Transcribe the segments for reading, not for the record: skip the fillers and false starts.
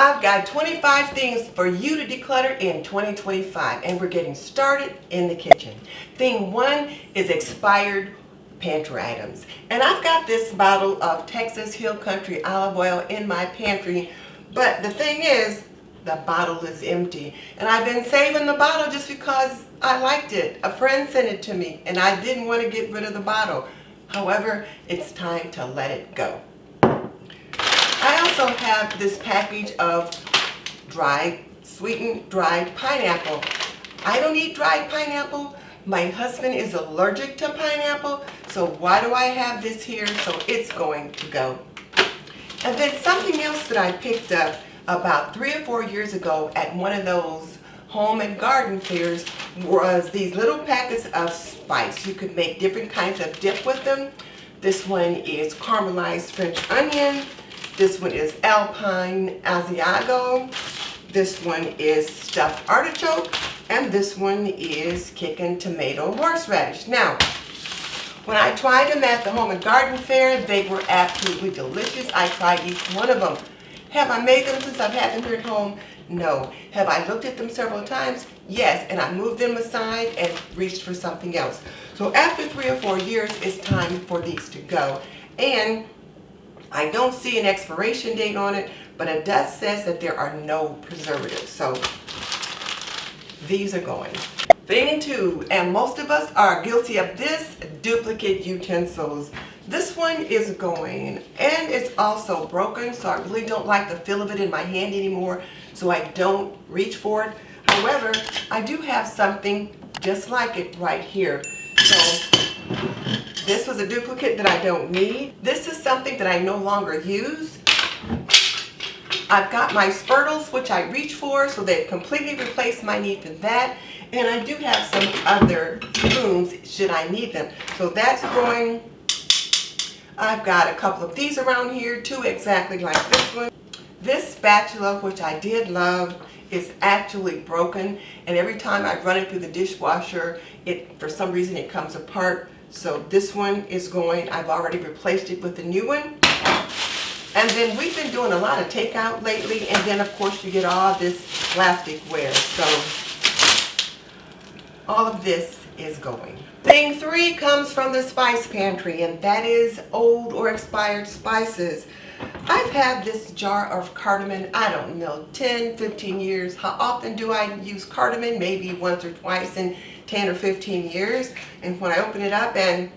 I've got 25 things for you to declutter in 2025, and we're getting started in the kitchen. Thing one is expired pantry items. And I've got this bottle of Texas Hill Country olive oil in my pantry, but the thing is, the bottle is empty. And I've been saving the bottle just because I liked it. A friend sent it to me, and I didn't want to get rid of the bottle. However, it's time to let it go. I also have this package of sweetened dried pineapple. I don't eat dried pineapple. My husband is allergic to pineapple, so why do I have this here? So it's going to go. And then something else that I picked up about 3 or 4 years ago at one of those home and garden fairs was these little packets of spice. You could make different kinds of dip with them. This one is caramelized French onion. This one is Alpine Asiago. This one is stuffed artichoke. And this one is kicking tomato horseradish. Now, when I tried them at the home and garden fair, they were absolutely delicious. I tried each one of them. Have I made them since I've had them here at home? No. Have I looked at them several times? Yes, and I moved them aside and reached for something else. So after 3 or 4 years, it's time for these to go. And I don't see an expiration date on it, but it does says that there are no preservatives. So these are going. Thing two, and most of us are guilty of this, duplicate utensils. This one is going, and it's also broken, so I really don't like the feel of it in my hand anymore, so I don't reach for it. However, I do have something just like it right here. So this was a duplicate that I don't need. This is something that I no longer use. I've got my spurtles, which I reach for, so they've completely replaced my need for that. And I do have some other spoons should I need them. So that's going. I've got a couple of these around here, 2 exactly like this one. This spatula, which I did love, is actually broken. And every time I run it through the dishwasher, for some reason it comes apart. So this one is going. I've already replaced it with a new one. And then we've been doing a lot of takeout lately, and then of course you get all this plasticware. So all of this is going. Thing 3 comes from the spice pantry, and that is old or expired spices. I've had this jar of cardamom, I don't know, 10, 15 years. How often do I use cardamom? Maybe once or twice in 10 or 15 years. And when I open it up and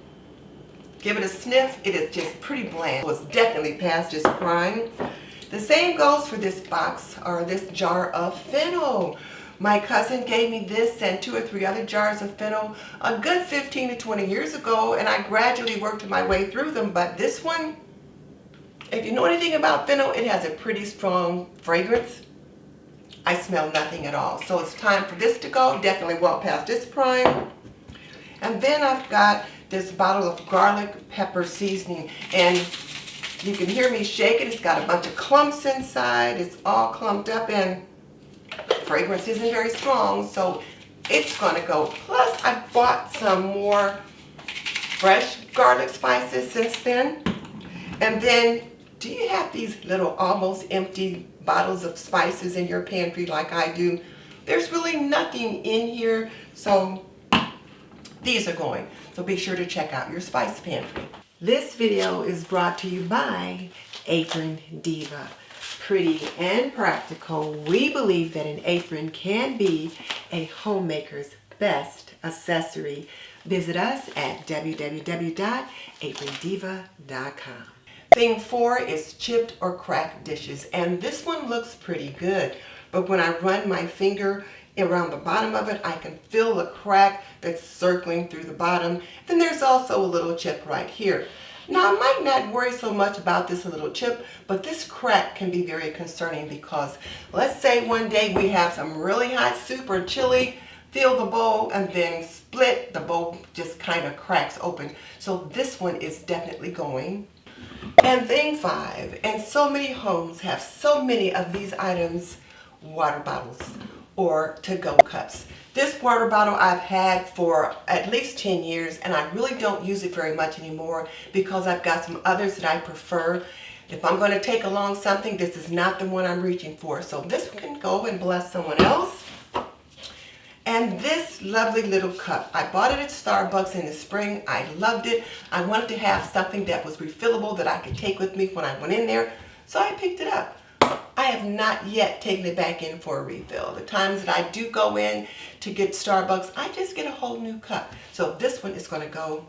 give it a sniff, it is just pretty bland. It's definitely past its prime. The same goes for this box or this jar of fennel. My cousin gave me this and 2 or 3 other jars of fennel a good 15 to 20 years ago, and I gradually worked my way through them. But this one, if you know anything about fennel, it has a pretty strong fragrance. I smell nothing at all. So it's time for this to go, definitely well past its prime. And then I've got this bottle of garlic pepper seasoning, and you can hear me shake it. It's got a bunch of clumps inside. It's all clumped up, and fragrance isn't very strong, so it's gonna go. Plus, I bought some more fresh garlic spices since then. And then, do you have these little almost empty bottles of spices in your pantry like I do? There's really nothing in here, so these are going. So be sure to check out your spice pantry. This video is brought to you by Aprondiva. Pretty and practical, we believe that an apron can be a homemaker's best accessory. Visit us at www.aprondiva.com. Thing 4 is chipped or cracked dishes, and this one looks pretty good, but when I run my finger around the bottom of it, I can feel the crack that's circling through the bottom. Then there's also a little chip right here. Now, I might not worry so much about this little chip, but this crack can be very concerning because let's say one day we have some really hot soup or chili, fill the bowl, and then split, the bowl just kind of cracks open. So this one is definitely going. And thing 5, and so many homes have so many of these items, water bottles or to-go cups. This water bottle I've had for at least 10 years, and I really don't use it very much anymore because I've got some others that I prefer. If I'm going to take along something, this is not the one I'm reaching for. So this one can go and bless someone else. And this lovely little cup, I bought it at Starbucks in the spring. I loved it. I wanted to have something that was refillable that I could take with me when I went in there. So I picked it up. I have not yet taken it back in for a refill. The times that I do go in to get Starbucks, I just get a whole new cup. So this one is going to go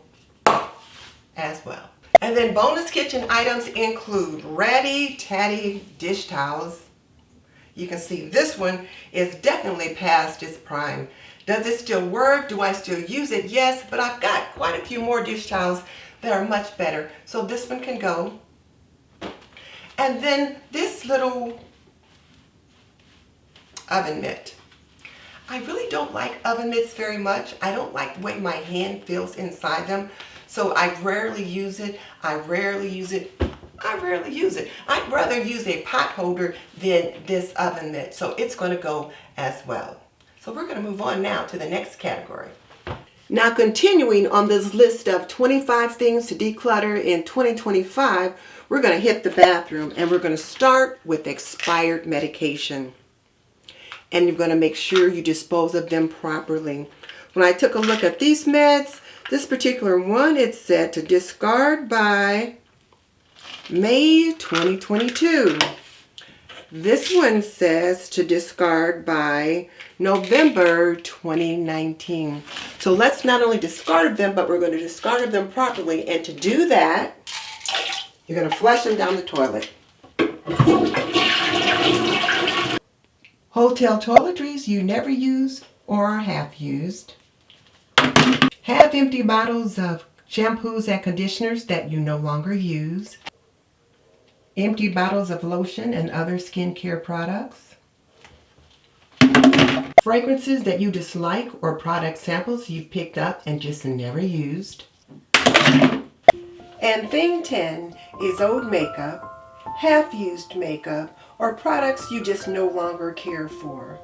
as well. And then bonus kitchen items include Ratty Tatty dish towels. You can see this one is definitely past its prime. Does it still work? Do I still use it? Yes, but I've got quite a few more dish towels that are much better. So this one can go. And then this little oven mitt. I really don't like oven mitts very much. I don't like the way my hand feels inside them. So I rarely use it. I rarely use it. I'd rather use a pot holder than this oven mitt. So it's going to go as well. So we're going to move on now to the next category. Now continuing on this list of 25 things to declutter in 2025, we're going to hit the bathroom and we're going to start with expired medication. And you're going to make sure you dispose of them properly. When I took a look at these meds, this particular one, it said to discard by May 2022. This one says to discard by November 2019. So let's not only discard them, but we're going to discard them properly. And to do that, you're going to flush them down the toilet. Hotel toiletries you never use or have used. Have empty bottles of shampoos and conditioners that you no longer use. Empty bottles of lotion and other skincare products. Fragrances that you dislike or product samples you picked up and just never used. And thing 10 is old makeup, half-used makeup, or products you just no longer care for.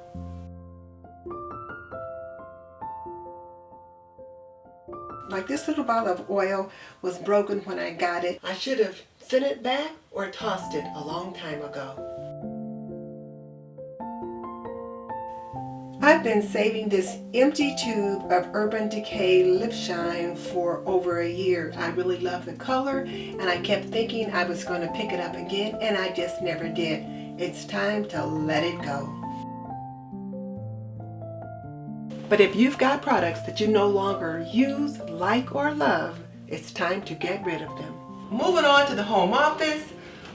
Like this little bottle of oil was broken when I got it. I should have sent it back or tossed it a long time ago. I've been saving this empty tube of Urban Decay Lip Shine for over a year. I really love the color and I kept thinking I was going to pick it up again and I just never did. It's time to let it go. But if you've got products that you no longer use, like, or love, it's time to get rid of them. Moving on to the home office,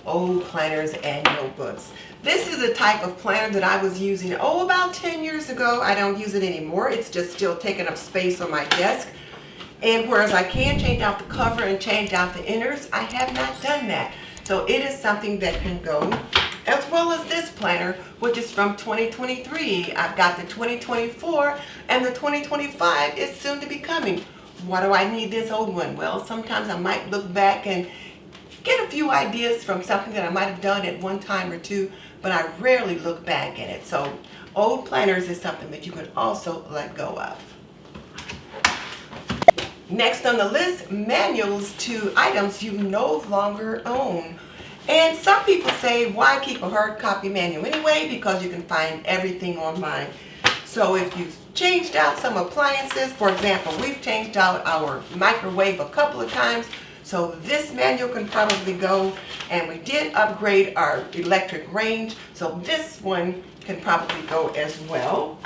old planners and notebooks. This is a type of planner that I was using, about 10 years ago. I don't use it anymore. It's just still taking up space on my desk. And whereas I can change out the cover and change out the inners, I have not done that. So it is something that can go, as well as this planner, which is from 2023. I've got the 2024 and the 2025 is soon to be coming. Why do I need this old one? Well, sometimes I might look back and get a few ideas from something that I might have done at one time or two, but I rarely look back at it. So old planners is something that you can also let go of. Next on the list, manuals to items you no longer own. And some people say, why keep a hard copy manual anyway? Because you can find everything online. So if you've changed out some appliances, for example, we've changed out our microwave a couple of times, so this manual can probably go. And we did upgrade our electric range, so this one can probably go as well.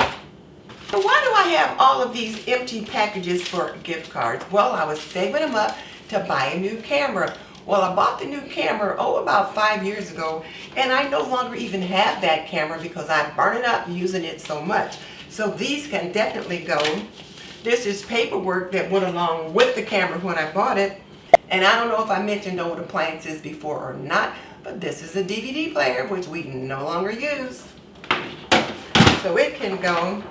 So why do I have all of these empty packages for gift cards? Well, I was saving them up to buy a new camera. Well, I bought the new camera, about 5 years ago, and I no longer even have that camera because I burned it up using it so much. So these can definitely go. This is paperwork that went along with the camera when I bought it. And I don't know if I mentioned old appliances before or not, but this is a DVD player, which we no longer use. So it can go.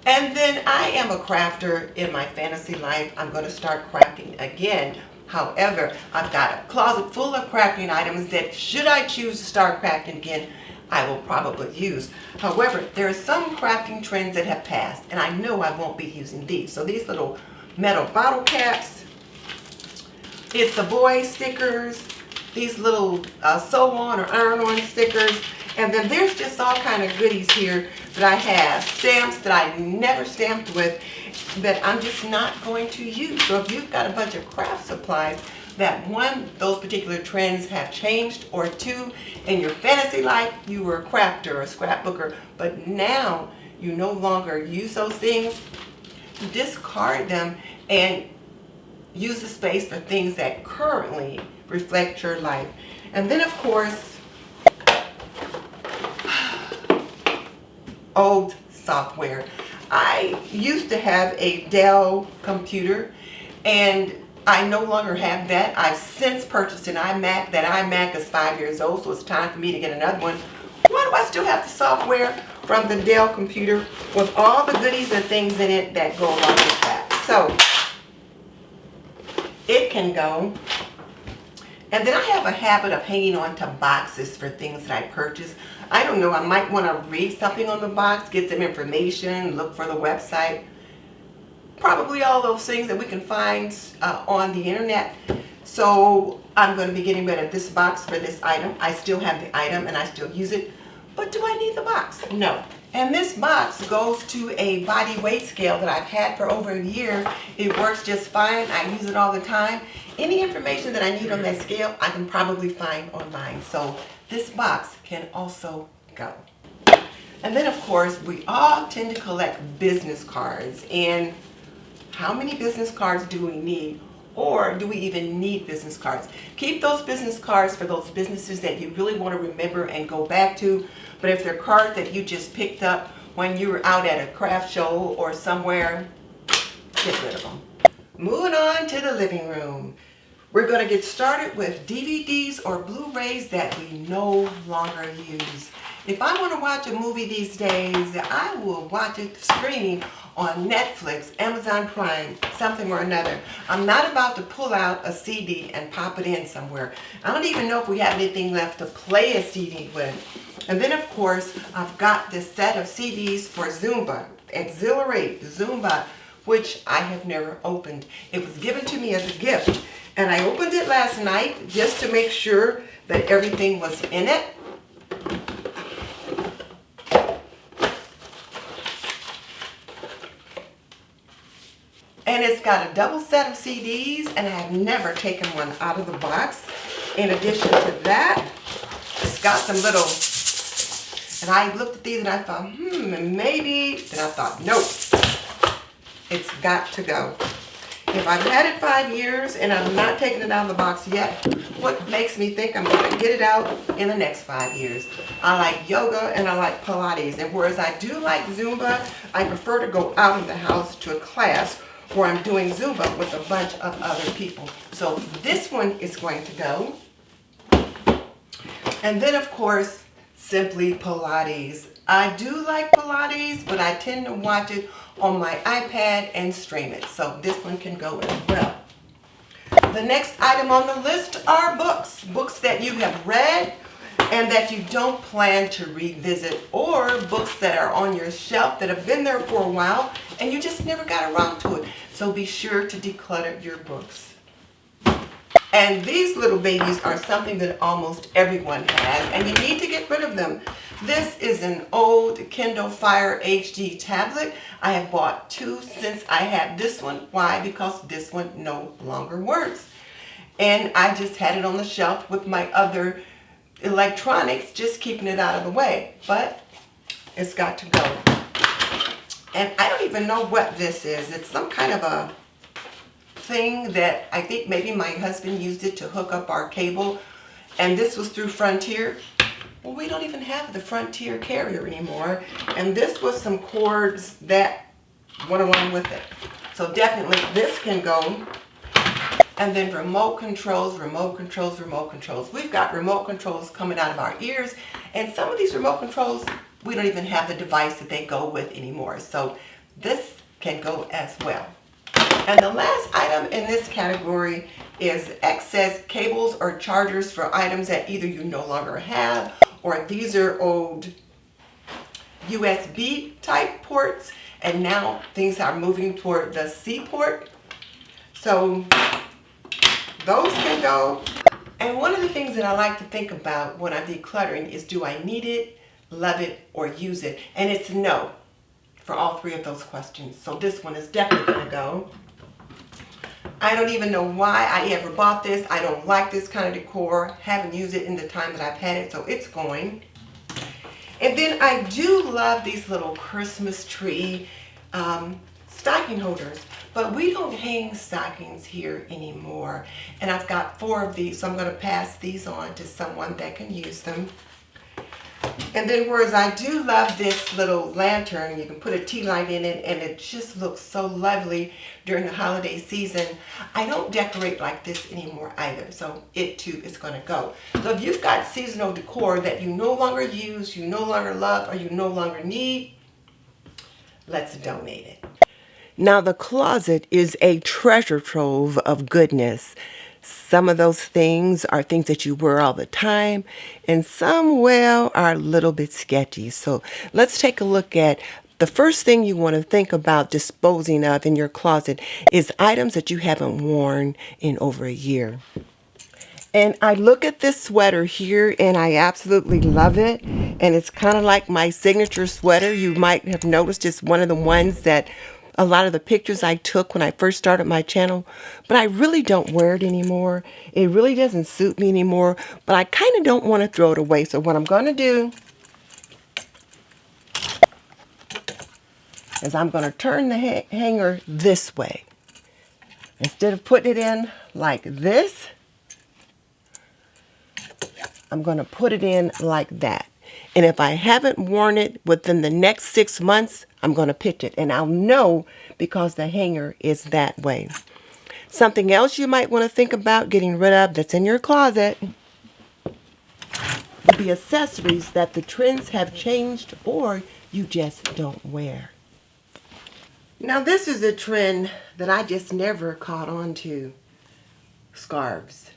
And then I am a crafter in my fantasy life. I'm going to start crafting again. However, I've got a closet full of crafting items that, should I choose to start crafting again, I will probably use. However, there are some crafting trends that have passed, and I know I won't be using these. So these little metal bottle caps, it's the boy stickers, these little sew on or iron on stickers. And then there's just all kind of goodies here that I have. Stamps that I never stamped with that I'm just not going to use. So if you've got a bunch of craft supplies that one, those particular trends have changed, or two, in your fantasy life, you were a crafter or a scrapbooker, but now you no longer use those things, discard them and use the space for things that currently reflect your life. And then of course, old software. I used to have a Dell computer and I no longer have that. I've since purchased an iMac. That iMac is 5 years old, so it's time for me to get another one. Why do I still have the software from the Dell computer with all the goodies and things in it that go along with that? So it can go. And then I have a habit of hanging on to boxes for things that I purchase. I don't know, I might want to read something on the box, get some information, look for the website. Probably all those things that we can find on the internet. So I'm going to be getting rid of this box for this item. I still have the item and I still use it. But do I need the box? No. And this box goes to a body weight scale that I've had for over a year. It works just fine. I use it all the time. Any information that I need on that scale, I can probably find online. So this box can also go. And then of course, we all tend to collect business cards. And how many business cards do we need? Or do we even need business cards? Keep those business cards for those businesses that you really want to remember and go back to. But if they're cards that you just picked up when you were out at a craft show or somewhere, get rid of them. Moving on to the living room. We're going to get started with DVDs or Blu-rays that we no longer use. If I want to watch a movie these days, I will watch it streaming on Netflix, Amazon Prime, something or another. I'm not about to pull out a CD and pop it in somewhere. I don't even know if we have anything left to play a CD with. And then of course, I've got this set of CDs for Zumba, Exhilarate, Zumba, which I have never opened. It was given to me as a gift. And I opened it last night just to make sure that everything was in it. And it's got a double set of CDs, and I have never taken one out of the box. In addition to that, it's got some little, and I looked at these and I thought, maybe, then I thought, nope, it's got to go. If I've had it 5 years and I'm not taking it out of the box yet, what makes me think I'm going to get it out in the next 5 years? I like yoga and I like Pilates, and whereas I do like Zumba, I prefer to go out in the house to a class where I'm doing Zumba with a bunch of other people. So this one is going to go. And then of course, simply Pilates. I do like Pilates, but I tend to watch it on my iPad and stream it. So this one can go as well. The next item on the list are books. Books that you have read and that you don't plan to revisit, or books that are on your shelf that have been there for a while and you just never got around to it. So be sure to declutter your books. And these little babies are something that almost everyone has, and you need to get rid of them. This is an old Kindle Fire HD tablet. I have bought 2 since I had this one. Why? Because this one no longer works. And I just had it on the shelf with my other electronics, just keeping it out of the way. But it's got to go. And I don't even know what this is. It's some kind of a thing that I think maybe my husband used it to hook up our cable. And this was through Frontier. Well, we don't even have the Frontier carrier anymore. And this was some cords that went along with it. So definitely this can go. And then remote controls, remote controls, remote controls. We've got remote controls coming out of our ears. And some of these remote controls, we don't even have the device that they go with anymore. So this can go as well. And the last item in this category is excess cables or chargers for items that either you no longer have, or these are old USB type ports, and now things are moving toward the C port. So those can go. And one of the things that I like to think about when I'm decluttering is, do I need it, love it, or use it? And it's no for all three of those questions. So this one is definitely going to go. I don't even know why I ever bought this. I don't like this kind of decor. Haven't used it in the time that I've had it, so it's going. And then I do love these little Christmas tree stocking holders, but we don't hang stockings here anymore. And I've got 4 of these, so I'm going to pass these on to someone that can use them. And then whereas I do love this little lantern, you can put a tea light in it and it just looks so lovely during the holiday season. I don't decorate like this anymore either, so it too is going to go. So if you've got seasonal decor that you no longer use, you no longer love, or you no longer need, let's donate it. Now the closet is a treasure trove of goodness. Some of those things are things that you wear all the time, and some, well, are a little bit sketchy. So let's take a look at the first thing you want to think about disposing of in your closet is items that you haven't worn in over a year. And I look at this sweater here and I absolutely love it. And it's kind of like my signature sweater. You might have noticed it's one of the ones that a lot of the pictures I took when I first started my channel. But I really don't wear it anymore. It really doesn't suit me anymore. But I kind of don't want to throw it away. So what I'm going to do is I'm going to turn the hanger this way. Instead of putting it in like this, I'm going to put it in like that. And if I haven't worn it within the next 6 months, I'm going to pitch it. And I'll know because the hanger is that way. Something else you might want to think about getting rid of that's in your closet would be accessories that the trends have changed or you just don't wear. Now this is a trend that I just never caught on to. Scarves.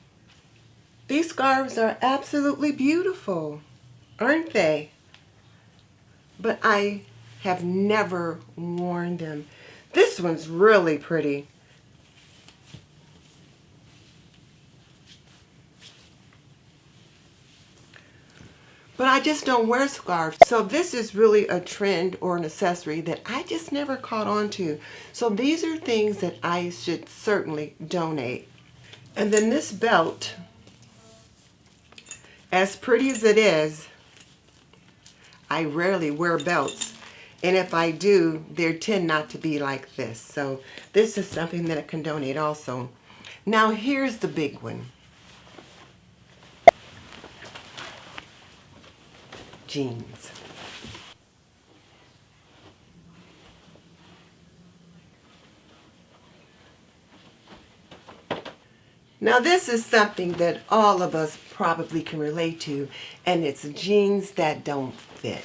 These scarves are absolutely beautiful, aren't they? But I have never worn them. This one's really pretty. But I just don't wear scarves. So this is really a trend or an accessory that I just never caught on to. So these are things that I should certainly donate. And then this belt, as pretty as it is, I rarely wear belts. And if I do, they tend not to be like this. So this is something that I can donate also. Now here's the big one. Jeans. Now this is something that all of us probably can relate to, and it's jeans that don't fit.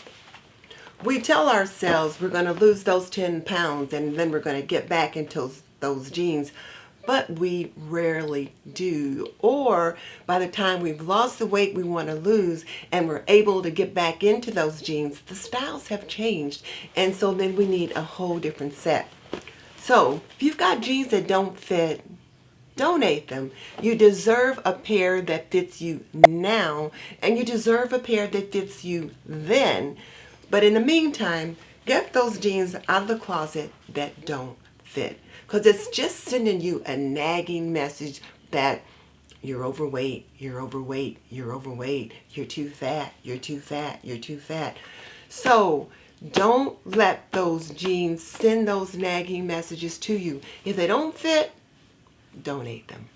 We tell ourselves we're going to lose those 10 pounds and then we're going to get back into those jeans, but we rarely do. Or by the time we've lost the weight we want to lose and we're able to get back into those jeans, the styles have changed, and so then we need a whole different set. So if you've got jeans that don't fit, donate them. You deserve a pair that fits you now, and you deserve a pair that fits you then. But in the meantime, get those jeans out of the closet that don't fit, because it's just sending you a nagging message that you're overweight, you're overweight, you're overweight, you're too fat, you're too fat, you're too fat. So don't let those jeans send those nagging messages to you. If they don't fit, donate them.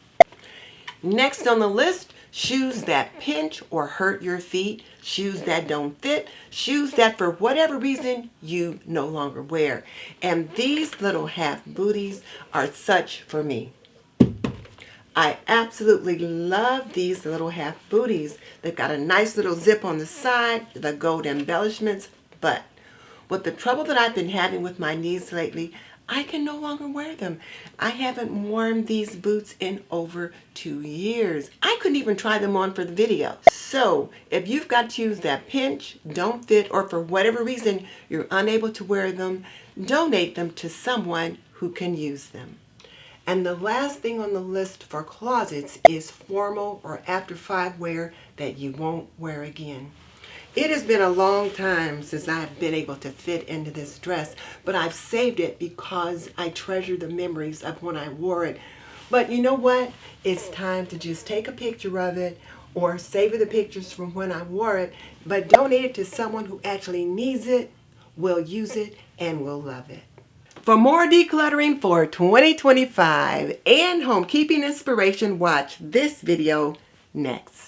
Next on the list, shoes that pinch or hurt your feet, shoes that don't fit, shoes that for whatever reason you no longer wear. And these little half booties are such for me. I absolutely love these little half booties. They've got a nice little zip on the side, the gold embellishments, but with the trouble that I've been having with my knees lately, I can no longer wear them. I haven't worn these boots in over 2 years. I couldn't even try them on for the video. So if you've got shoes that pinch, don't fit, or for whatever reason you're unable to wear them, donate them to someone who can use them. And the last thing on the list for closets is formal or after 5 wear that you won't wear again. It has been a long time since I've been able to fit into this dress, but I've saved it because I treasure the memories of when I wore it. But you know what? It's time to just take a picture of it or savor the pictures from when I wore it, but donate it to someone who actually needs it, will use it, and will love it. For more decluttering for 2025 and homekeeping inspiration, watch this video next.